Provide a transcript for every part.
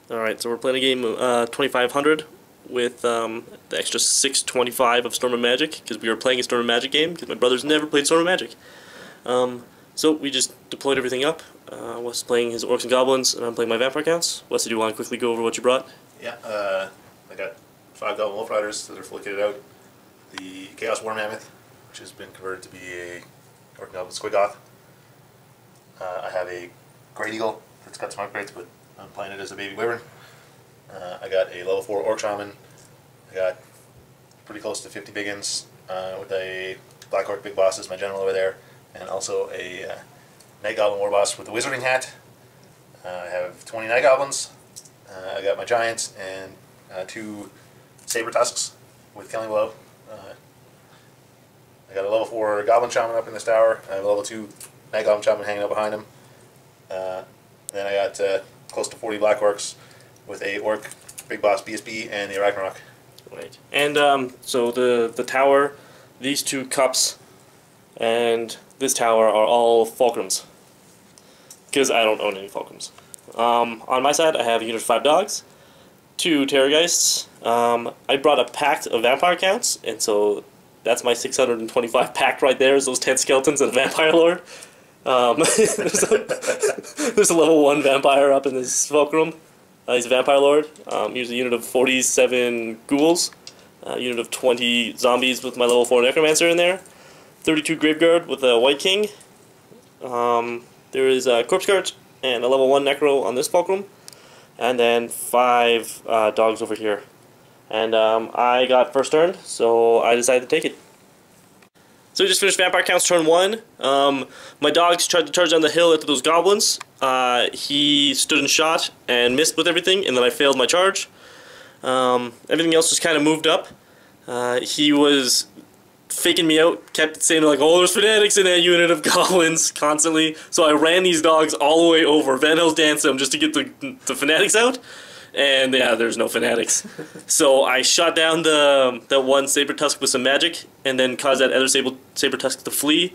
Alright, so we're playing a game 2500 with the extra 625 of Storm of Magic, because we were playing a Storm of Magic game, because my brother's never played Storm of Magic. So we just deployed everything up. Wes is playing his Orcs and Goblins, and I'm playing my Vampire counts. Wes, do you want to quickly go over what you brought? Yeah, I got 5 Goblin Wolf Riders that are fully kitted out. The Chaos War Mammoth, which has been converted to be a Orc and Goblin squigoth. I have a Great Eagle that's got some upgrades, but I'm playing it as a baby wyvern. I got a level 4 Orc Shaman. I got pretty close to 50 biggins with a Black Orc Big Boss as my general over there, and also a Night Goblin War Boss with a Wizarding Hat. I have 20 Night Goblins. I got my Giants and 2 Saber Tusks with Killing Blow. I got a level 4 Goblin Shaman up in this tower. I have a level 2 Night Goblin Shaman hanging out behind him. Then I got close to 40 Black Orcs with a Orc Big Boss BSB and the Ragnarok. Right. And so the tower, these 2 cups, and this tower are all fulcrums, because I don't own any fulcrums. On my side, I have a unit of 5 dogs, 2 Terrorgeists. I brought a pact of vampire counts, and so that's my 625 pact right there, is those 10 skeletons and a vampire lord. There's a level 1 vampire up in this fulcrum. He's a vampire lord. Here's a unit of 47 ghouls, a unit of 20 zombies with my level 4 necromancer in there, 32 graveguard with a white king. There is a corpse cart and a level 1 necro on this fulcrum, and then 5 dogs over here. And I got first turn, so I decided to take it. So we just finished Vampire Counts turn 1. My dogs tried to charge down the hill after those goblins. He stood and shot and missed with everything, and then I failed my charge. Everything else just kind of moved up. He was faking me out, kept saying like, oh, there's fanatics in that unit of goblins constantly. So I ran these dogs all the way over Van Hell's Dance just to get the fanatics out. And yeah, there's no fanatics. So I shot down that one Saber Tusk with some magic, and then caused that other Saber Tusk to flee.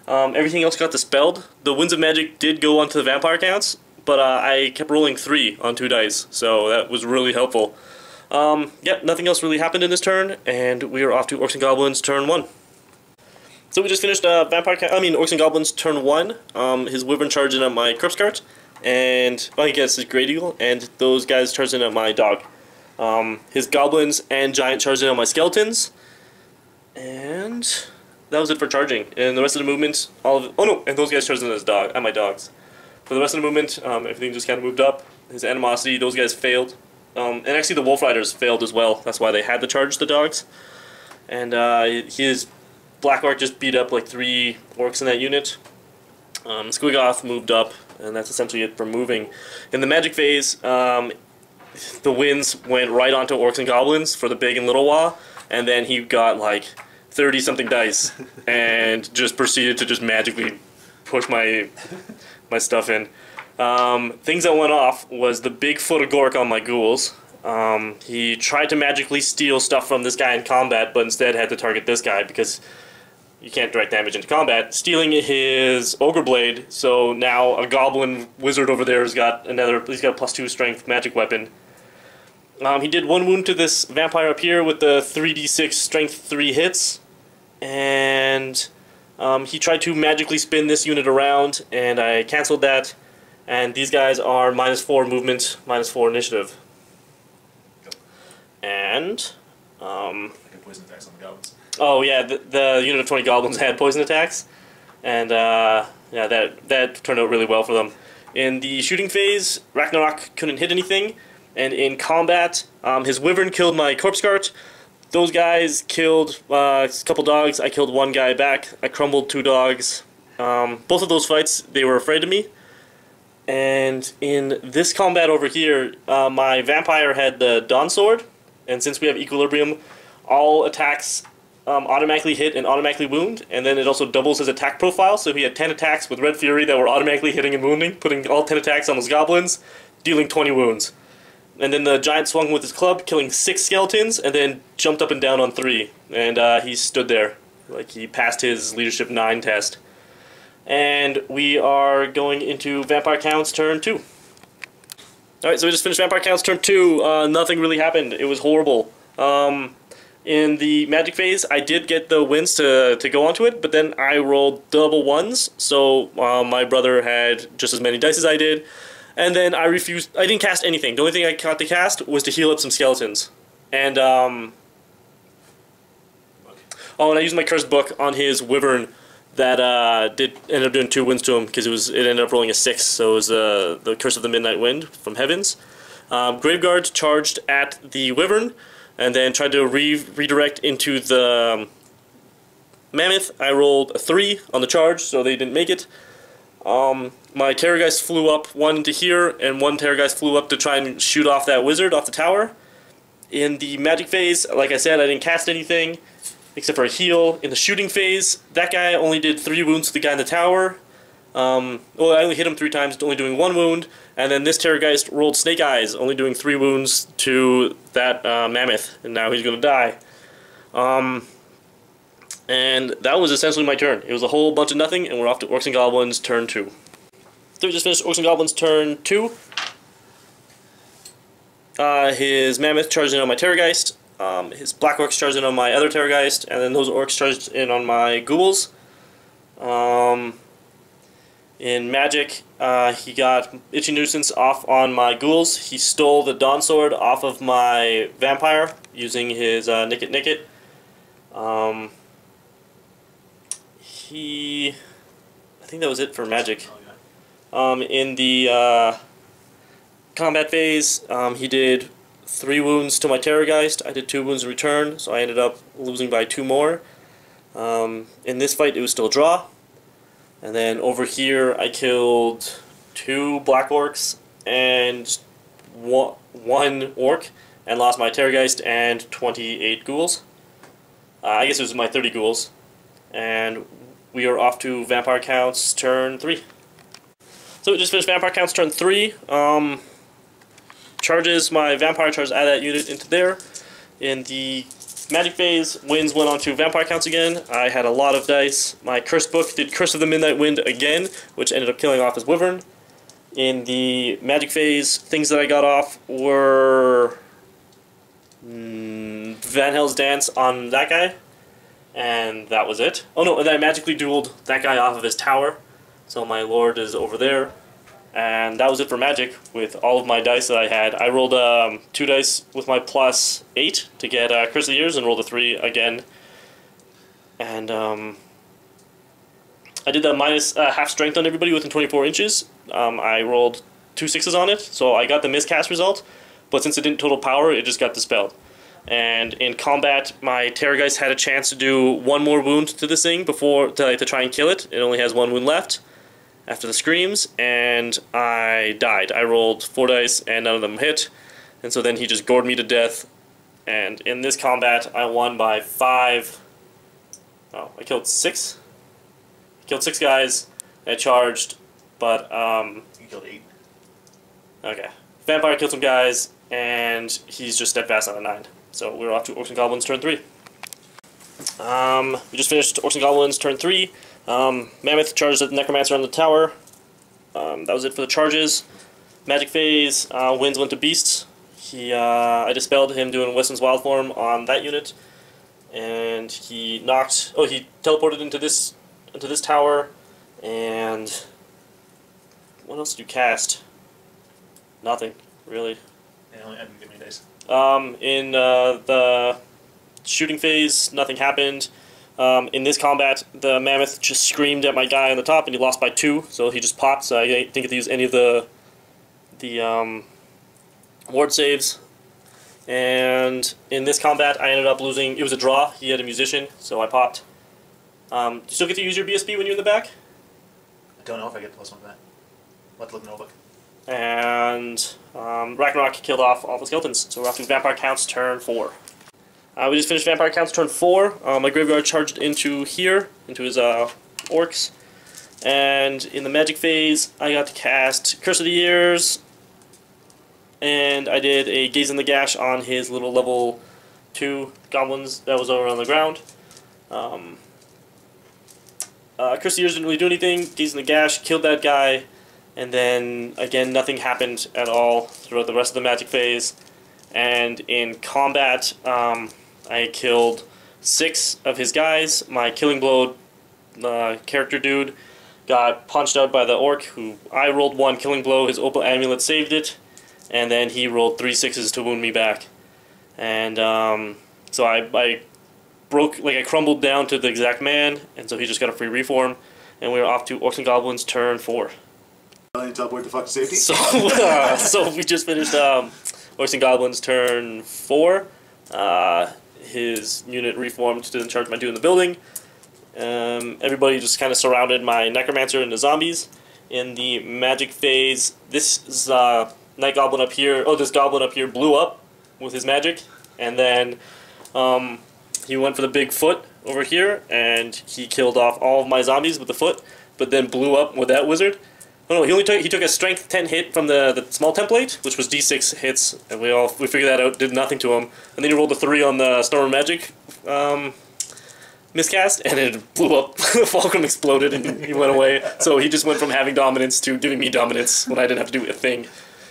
Everything else got dispelled. The Winds of Magic did go onto the vampire counts, but I kept rolling 3 on 2 dice, so that was really helpful. Yep, nothing else really happened in this turn, and we are off to Orcs and Goblins turn 1. So we just finished Orcs and Goblins turn 1. His Wyvern charged in on my corpse cart, and I guess his Great Eagle, and those guys charged in on my dog. His Goblins and Giant charged in on my Skeletons, and that was it for charging. And the rest of the movement, and those guys charged in on my dogs. For the rest of the movement, everything just kind of moved up. His Animosity, those guys failed. And actually the Wolf Riders failed as well. That's why they had to charge the dogs. And his Black Orc just beat up like 3 orcs in that unit. Squigoth moved up, and that's essentially it for moving. In the magic phase, the winds went right onto Orcs and Goblins for the big and little Wah, and then he got like 30-something dice and just proceeded to just magically push my stuff in. Things that went off was the big foot of Gork on my ghouls. He tried to magically steal stuff from this guy in combat, but instead had to target this guy because you can't direct damage into combat, stealing his Ogre Blade. So now a Goblin Wizard over there he's got a +2 strength magic weapon. He did 1 wound to this vampire up here with the 3d6 strength 3 hits, and he tried to magically spin this unit around, and I cancelled that. And these guys are -4 movement, -4 initiative. And Poison attacks on the goblins. oh yeah, the unit of 20 goblins had poison attacks, and yeah, that turned out really well for them. In the shooting phase, Ragnarok couldn't hit anything, and in combat, his Wyvern killed my corpse cart. Those guys killed a couple dogs. I killed 1 guy back. I crumbled 2 dogs. Both of those fights, they were afraid of me. And in this combat over here, my vampire had the Dawn Sword, and since we have Equilibrium, all attacks automatically hit and automatically wound, and then it also doubles his attack profile, so he had 10 attacks with Red Fury that were automatically hitting and wounding, putting all 10 attacks on those goblins, dealing 20 wounds. And then the Giant swung with his club, killing 6 skeletons, and then jumped up and down on 3, and he stood there, like he passed his Leadership 9 test. And we are going into Vampire Counts turn 2. Alright, so we just finished Vampire Counts turn 2. Nothing really happened. It was horrible. In the magic phase, I did get the wins to go onto it, but then I rolled double ones, so my brother had just as many dice as I did, and then I didn't cast anything. The only thing I got to cast was to heal up some skeletons. And, and I used my cursed book on his wyvern that ended up doing 2 wins to him, because it ended up rolling a 6, so it was the Curse of the Midnight Wind from Heavens. Graveguard charged at the wyvern, and then tried to redirect into the Mammoth. I rolled a 3 on the charge, so they didn't make it. My Terrorgeist flew up 1 to here, and 1 Terrorgeist flew up to try and shoot off that wizard off the tower. In the magic phase, like I said, I didn't cast anything, except for a heal. In the shooting phase, that guy only did 3 wounds to the guy in the tower. Well, I only hit him 3 times, only doing 1 wound, and then this Terrorgeist rolled Snake Eyes, only doing 3 wounds to that Mammoth, and now he's going to die. And that was essentially my turn. It was a whole bunch of nothing, and we're off to Orcs and Goblins turn 2. So we just finished Orcs and Goblins turn 2. His Mammoth charged in on my Terrorgeist, his Black Orcs charged in on my other Terrorgeist, and then those Orcs charged in on my Ghouls. In Magic, he got Itchy Nuisance off on my Ghouls. He stole the Dawn Sword off of my Vampire using his Nick It. I think that was it for Magic. In the combat phase, he did 3 wounds to my Terrorgeist. I did 2 wounds in return, so I ended up losing by 2 more. In this fight, it was still a draw. And then over here, I killed 2 Black Orcs and 1 Orc, and lost my Terrorgeist and 28 Ghouls. I guess it was my 30 Ghouls. And we are off to Vampire Counts turn 3. So we just finished Vampire Counts turn 3. Charges, my Vampire charges add that unit into there. In the Magic phase, wins went on to Vampire Counts again. I had a lot of dice. My Curse book did Curse of the Midnight Wind again, which ended up killing off his Wyvern. In the Magic phase, things that I got off were Van Hell's Dance on that guy, and that was it. Oh no, and then I magically dueled that guy off of his tower, so my Lord is over there. And that was it for Magic with all of my dice that I had. I rolled 2 dice with my +8 to get Curse of the Years, and rolled a 3 again. And I did the minus half strength on everybody within 24 inches. I rolled 2 6s on it, so I got the miscast result. But since it didn't total power, it just got dispelled. And in combat, my Terrorgeist had a chance to do 1 more wound to this thing before to try and kill it. It only has 1 wound left after the screams, and I died. I rolled 4 dice, and none of them hit, and so then he just gored me to death, and in this combat, I won by 5... Oh, I killed 6? I killed 6 guys, I charged, but, You killed 8. Okay. Vampire killed some guys, and he's just steadfast on a 9. So we're off to Orcs and Goblins turn 3. We just finished Orcs and Goblins turn 3. Mammoth charged at the Necromancer on the tower. That was it for the charges. Magic phase, wins went to Beasts. I dispelled him doing Weston's Wild Form on that unit, and he knocked. Oh, he teleported into this tower. And what else did you cast? Nothing really. Yeah, I didn't give me dice. In the shooting phase, nothing happened. In this combat, the Mammoth just screamed at my guy on the top, and he lost by 2, so he just popped, so I didn't get to use any of the ward saves. And in this combat, I ended up losing. It was a draw. He had a musician, so I popped. Do you still get to use your BSB when you're in the back? I don't know if I get +1 for that. I'll have to look in the notebook. And Ragnarok killed off all the skeletons, so we're off to Vampire Counts turn 4. We just finished Vampire Counts turn 4. My Graveguard charged into here, into his Orcs. And in the Magic phase, I got to cast Curse of the Years. And I did a Gaze in the Gash on his little level 2 goblins that was over on the ground. Curse of the Years didn't really do anything. Gaze in the Gash killed that guy. And then, again, nothing happened at all throughout the rest of the magic phase. And in combat, I killed 6 of his guys. My Killing Blow character dude got punched out by the orc, who I rolled 1 Killing Blow. His Opal Amulet saved it. And then he rolled 3 6s to wound me back. And so I broke, like I crumbled down to the exact man, and so he just got a free reform. And we were off to Orcs and Goblins turn 4. Teleport to fuck safety. So, so we just finished Orcs and Goblins turn 4. His unit reformed to the charge my dude in the building. Everybody just kind of surrounded my Necromancer and the zombies. In the magic phase, this is Night Goblin up here. Oh, this Goblin up here blew up with his magic, and then he went for the big foot over here, and he killed off all of my zombies with the foot, but then blew up with that wizard. Oh no, he took a strength 10 hit from the small template, which was d6 hits, and we figured that out, did nothing to him. And then he rolled a 3 on the Storm Magic miscast, and it blew up. The fulcrum exploded, and he went away. So he just went from having dominance to giving me dominance when I didn't have to do a thing.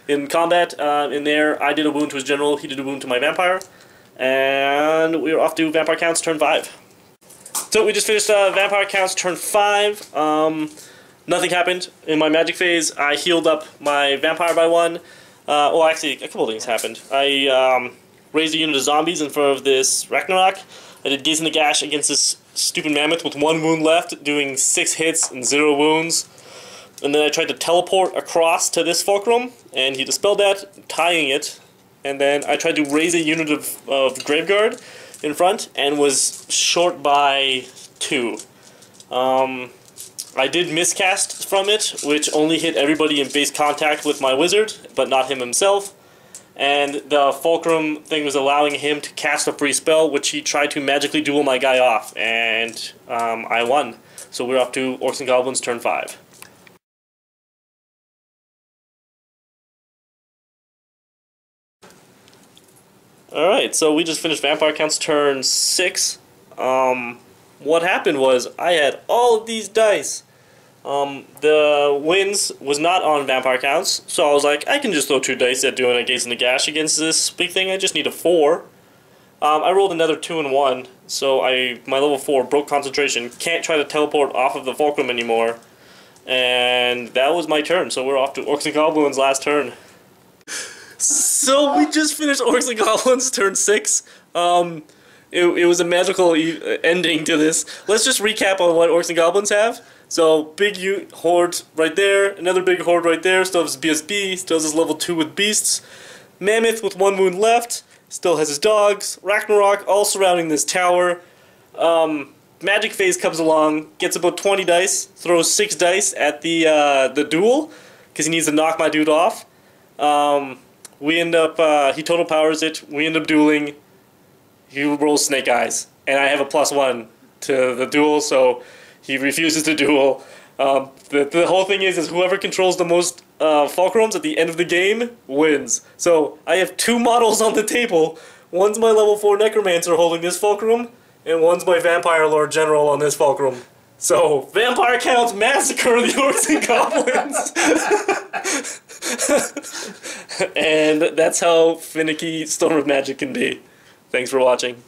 In combat, in there, I did a wound to his general, he did a wound to my vampire, and we were off to Vampire Counts turn 5. So we just finished Vampire Counts turn 5. Nothing happened. In my magic phase, I healed up my vampire by 1. Well, actually, a couple of things happened. I raised a unit of zombies in front of this Ragnarok. I did Gaze in the Gash against this stupid mammoth with 1 wound left, doing 6 hits and 0 wounds. And then I tried to teleport across to this fulcrum, and he dispelled that, tying it. And then I tried to raise a unit of Graveguard in front, and was short by 2. I did miscast from it, which only hit everybody in base contact with my wizard, but not him himself. And the fulcrum thing was allowing him to cast a free spell, which he tried to magically duel my guy off, and I won. So we're off to Orcs and Goblins turn 5. Alright, so we just finished Vampire Counts turn 6. What happened was, I had all of these dice. The wins was not on Vampire Counts, so I was like, I can just throw 2 dice at doing a Gaze in the Gash against this big thing, I just need a 4. I rolled another 2 and 1, so my level 4 broke concentration, can't try to teleport off of the fulcrum anymore, and that was my turn, so we're off to Orcs and Goblins last turn. So we just finished Orcs and Goblins turn 6. It was a magical ending to this. Let's just recap on what Orcs and Goblins have. So, big horde right there, another big horde right there, still has BSB, still has his level 2 with beasts. Mammoth with 1 wound left, still has his dogs. Ragnarok all surrounding this tower. Magic phase comes along, gets about 20 dice, throws 6 dice at the duel, because he needs to knock my dude off. We end up, he total powers it, we end up dueling. He rolls Snake Eyes, and I have a +1 to the duel, so he refuses to duel. The whole thing is whoever controls the most fulcrums at the end of the game wins. So I have 2 models on the table. One's my level 4 Necromancer holding this fulcrum, and one's my Vampire Lord General on this fulcrum. So, Vampire Counts massacre the Orcs and Goblins! And that's how finicky Storm of Magic can be. Thanks for watching.